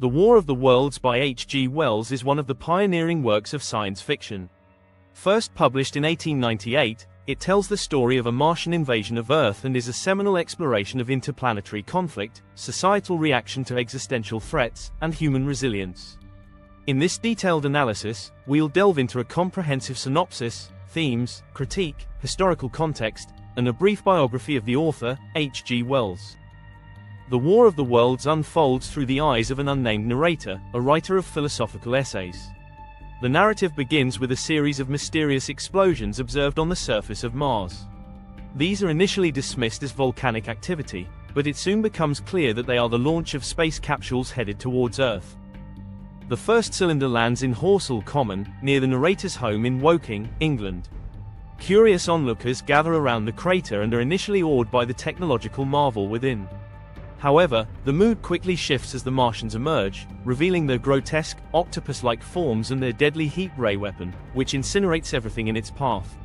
The War of the Worlds by H. G. Wells is one of the pioneering works of science fiction. First published in 1898, it tells the story of a Martian invasion of Earth and is a seminal exploration of interplanetary conflict, societal reaction to existential threats, and human resilience. In this detailed analysis, we'll delve into a comprehensive synopsis, themes, critique, historical context, and a brief biography of the author, H. G. Wells. The War of the Worlds unfolds through the eyes of an unnamed narrator, a writer of philosophical essays. The narrative begins with a series of mysterious explosions observed on the surface of Mars. These are initially dismissed as volcanic activity, but it soon becomes clear that they are the launch of space capsules headed towards Earth. The first cylinder lands in Horsell Common, near the narrator's home in Woking, England. Curious onlookers gather around the crater and are initially awed by the technological marvel within. However, the mood quickly shifts as the Martians emerge, revealing their grotesque, octopus-like forms and their deadly heat ray weapon, which incinerates everything in its path.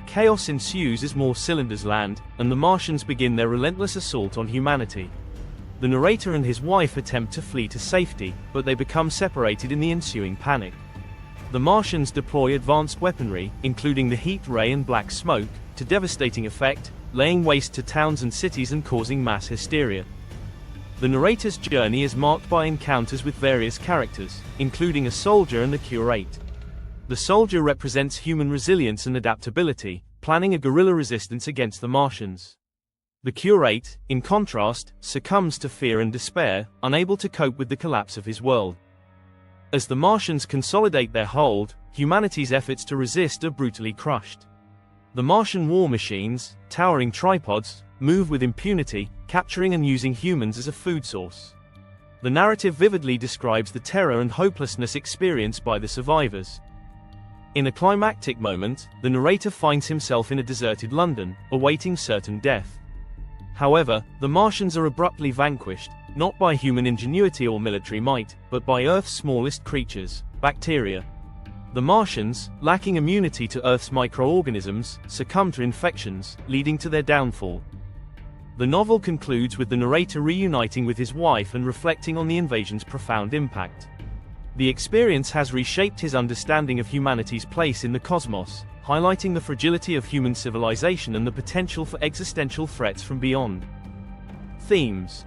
Chaos ensues as more cylinders land, and the Martians begin their relentless assault on humanity. The narrator and his wife attempt to flee to safety, but they become separated in the ensuing panic. The Martians deploy advanced weaponry, including the heat ray and black smoke, to devastating effect, laying waste to towns and cities and causing mass hysteria. The narrator's journey is marked by encounters with various characters, including a soldier and the curate. The soldier represents human resilience and adaptability, planning a guerrilla resistance against the Martians. The curate, in contrast, succumbs to fear and despair, unable to cope with the collapse of his world. As the Martians consolidate their hold, humanity's efforts to resist are brutally crushed. The Martian war machines, towering tripods, move with impunity, capturing and using humans as a food source. The narrative vividly describes the terror and hopelessness experienced by the survivors. In a climactic moment, the narrator finds himself in a deserted London, awaiting certain death. However, the Martians are abruptly vanquished, not by human ingenuity or military might, but by Earth's smallest creatures, bacteria. The Martians, lacking immunity to Earth's microorganisms, succumb to infections, leading to their downfall. The novel concludes with the narrator reuniting with his wife and reflecting on the invasion's profound impact. The experience has reshaped his understanding of humanity's place in the cosmos, highlighting the fragility of human civilization and the potential for existential threats from beyond. Themes: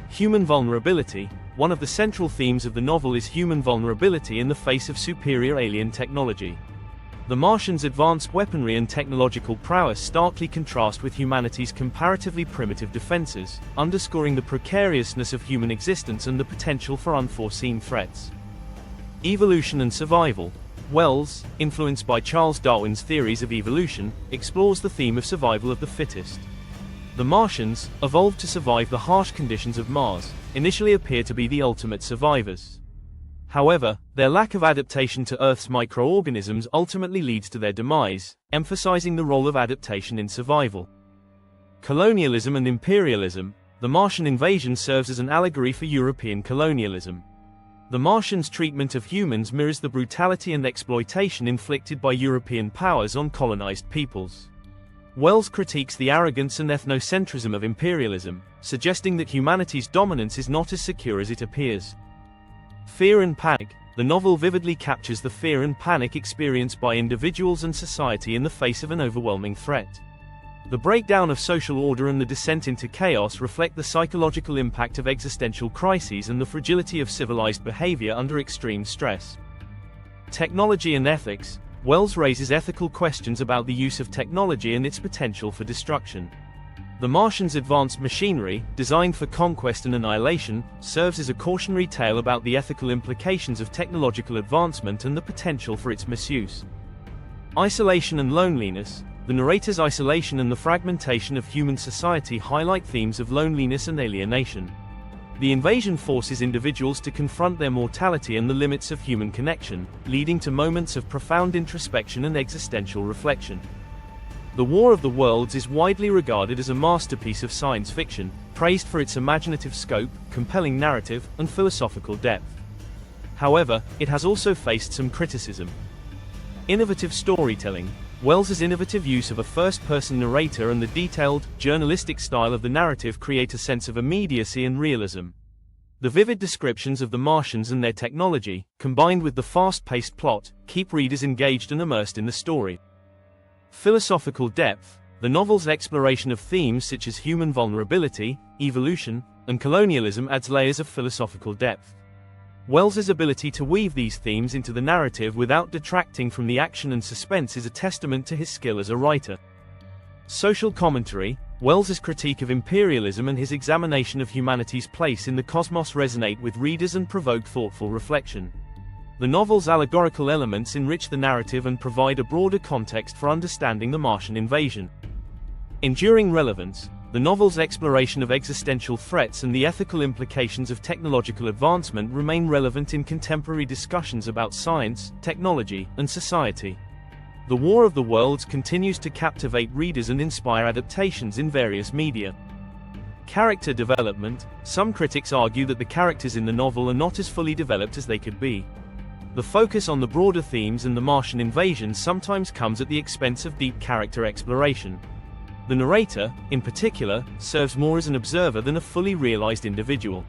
human vulnerability. One of the central themes of the novel is human vulnerability in the face of superior alien technology. The Martians' advanced weaponry and technological prowess starkly contrast with humanity's comparatively primitive defenses, underscoring the precariousness of human existence and the potential for unforeseen threats. Evolution and survival. Wells, influenced by Charles Darwin's theories of evolution, explores the theme of survival of the fittest. The Martians, evolved to survive the harsh conditions of Mars, initially appear to be the ultimate survivors. However, their lack of adaptation to Earth's microorganisms ultimately leads to their demise, emphasizing the role of adaptation in survival. Colonialism and imperialism. The Martian invasion serves as an allegory for European colonialism. The Martians' treatment of humans mirrors the brutality and exploitation inflicted by European powers on colonized peoples. Wells critiques the arrogance and ethnocentrism of imperialism, suggesting that humanity's dominance is not as secure as it appears. Fear and panic. The novel vividly captures the fear and panic experienced by individuals and society in the face of an overwhelming threat. The breakdown of social order and the descent into chaos reflect the psychological impact of existential crises and the fragility of civilized behavior under extreme stress. Technology and ethics. Wells raises ethical questions about the use of technology and its potential for destruction. The Martians' advanced machinery, designed for conquest and annihilation, serves as a cautionary tale about the ethical implications of technological advancement and the potential for its misuse. Isolation and loneliness. The narrator's isolation and the fragmentation of human society highlight themes of loneliness and alienation. The invasion forces individuals to confront their mortality and the limits of human connection, leading to moments of profound introspection and existential reflection. The War of the Worlds is widely regarded as a masterpiece of science fiction, praised for its imaginative scope, compelling narrative, and philosophical depth. However, it has also faced some criticism. Innovative storytelling. Wells's innovative use of a first-person narrator and the detailed, journalistic style of the narrative create a sense of immediacy and realism. The vivid descriptions of the Martians and their technology, combined with the fast-paced plot, keep readers engaged and immersed in the story. Philosophical depth. The novel's exploration of themes such as human vulnerability, evolution, and colonialism adds layers of philosophical depth. Wells's ability to weave these themes into the narrative without detracting from the action and suspense is a testament to his skill as a writer. Social commentary. Wells's critique of imperialism and his examination of humanity's place in the cosmos resonate with readers and provoke thoughtful reflection. The novel's allegorical elements enrich the narrative and provide a broader context for understanding the Martian invasion. Enduring relevance. The novel's exploration of existential threats and the ethical implications of technological advancement remain relevant in contemporary discussions about science, technology, and society. The War of the Worlds continues to captivate readers and inspire adaptations in various media. Character development. Some critics argue that the characters in the novel are not as fully developed as they could be. The focus on the broader themes and the Martian invasion sometimes comes at the expense of deep character exploration. The narrator, in particular, serves more as an observer than a fully realized individual.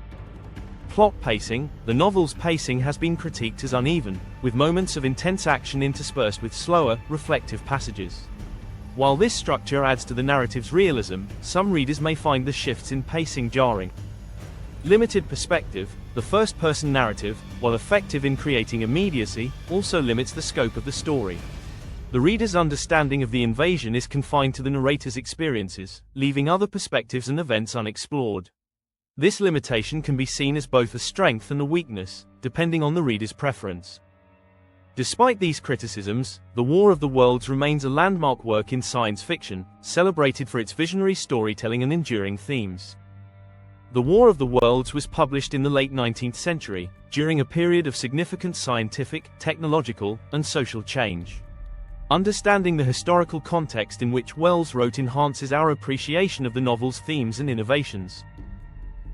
Plot pacing. The novel's pacing has been critiqued as uneven, with moments of intense action interspersed with slower, reflective passages. While this structure adds to the narrative's realism, some readers may find the shifts in pacing jarring. Limited perspective. The first-person narrative, while effective in creating immediacy, also limits the scope of the story. The reader's understanding of the invasion is confined to the narrator's experiences, leaving other perspectives and events unexplored. This limitation can be seen as both a strength and a weakness, depending on the reader's preference. Despite these criticisms, The War of the Worlds remains a landmark work in science fiction, celebrated for its visionary storytelling and enduring themes. The War of the Worlds was published in the late 19th century, during a period of significant scientific, technological, and social change. Understanding the historical context in which Wells wrote enhances our appreciation of the novel's themes and innovations.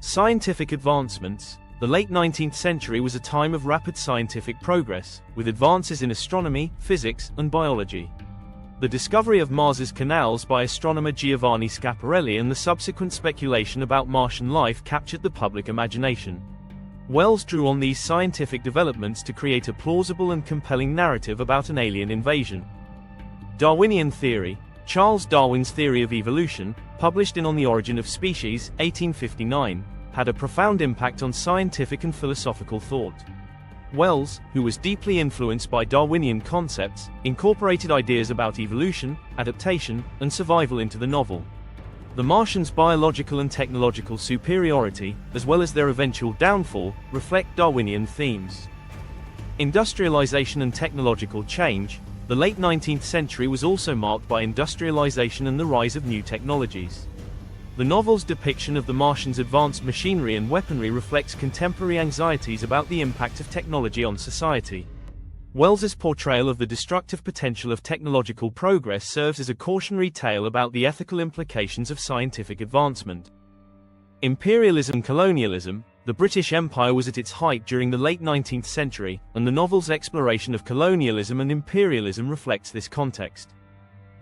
Scientific advancements. The late 19th century was a time of rapid scientific progress, with advances in astronomy, physics, and biology. The discovery of Mars's canals by astronomer Giovanni Schiaparelli and the subsequent speculation about Martian life captured the public imagination. Wells drew on these scientific developments to create a plausible and compelling narrative about an alien invasion. Darwinian theory. Charles Darwin's theory of evolution, published in On the Origin of Species, 1859, had a profound impact on scientific and philosophical thought. Wells, who was deeply influenced by Darwinian concepts, incorporated ideas about evolution, adaptation, and survival into the novel. The Martians' biological and technological superiority, as well as their eventual downfall, reflect Darwinian themes. Industrialization and technological change. The late 19th century was also marked by industrialization and the rise of new technologies. The novel's depiction of the Martians' advanced machinery and weaponry reflects contemporary anxieties about the impact of technology on society. Wells's portrayal of the destructive potential of technological progress serves as a cautionary tale about the ethical implications of scientific advancement. Imperialism, colonialism. The British Empire was at its height during the late 19th century, and the novel's exploration of colonialism and imperialism reflects this context.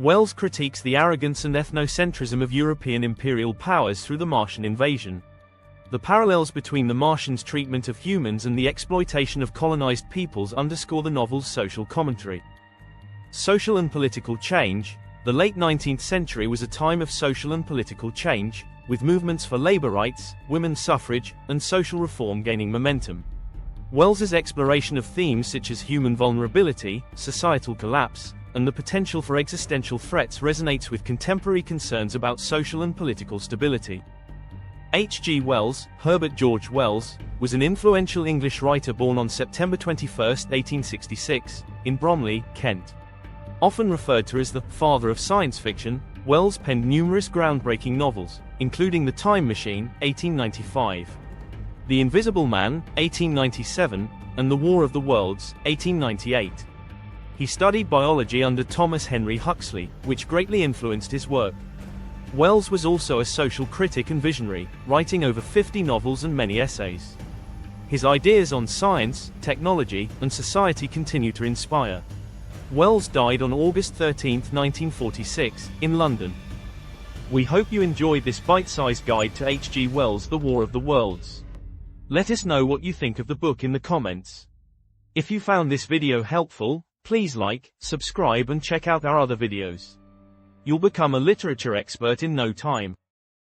Wells critiques the arrogance and ethnocentrism of European imperial powers through the Martian invasion. The parallels between the Martians' treatment of humans and the exploitation of colonized peoples underscore the novel's social commentary. Social and political change. The late 19th century was a time of social and political change, with movements for labor rights, women's suffrage, and social reform gaining momentum. Wells's exploration of themes such as human vulnerability, societal collapse, and the potential for existential threats resonates with contemporary concerns about social and political stability. H. G. Wells, Herbert George Wells, was an influential English writer born on September 21, 1866, in Bromley, Kent. Often referred to as the father of science fiction, Wells penned numerous groundbreaking novels, including The Time Machine, 1895, The Invisible Man, 1897, and The War of the Worlds, 1898. He studied biology under Thomas Henry Huxley, which greatly influenced his work. Wells was also a social critic and visionary, writing over 50 novels and many essays. His ideas on science, technology, and society continue to inspire. Wells died on August 13, 1946, in London. We hope you enjoyed this bite-sized guide to H. G. Wells' The War of the Worlds. Let us know what you think of the book in the comments. If you found this video helpful, please like, subscribe and check out our other videos. You'll become a literature expert in no time.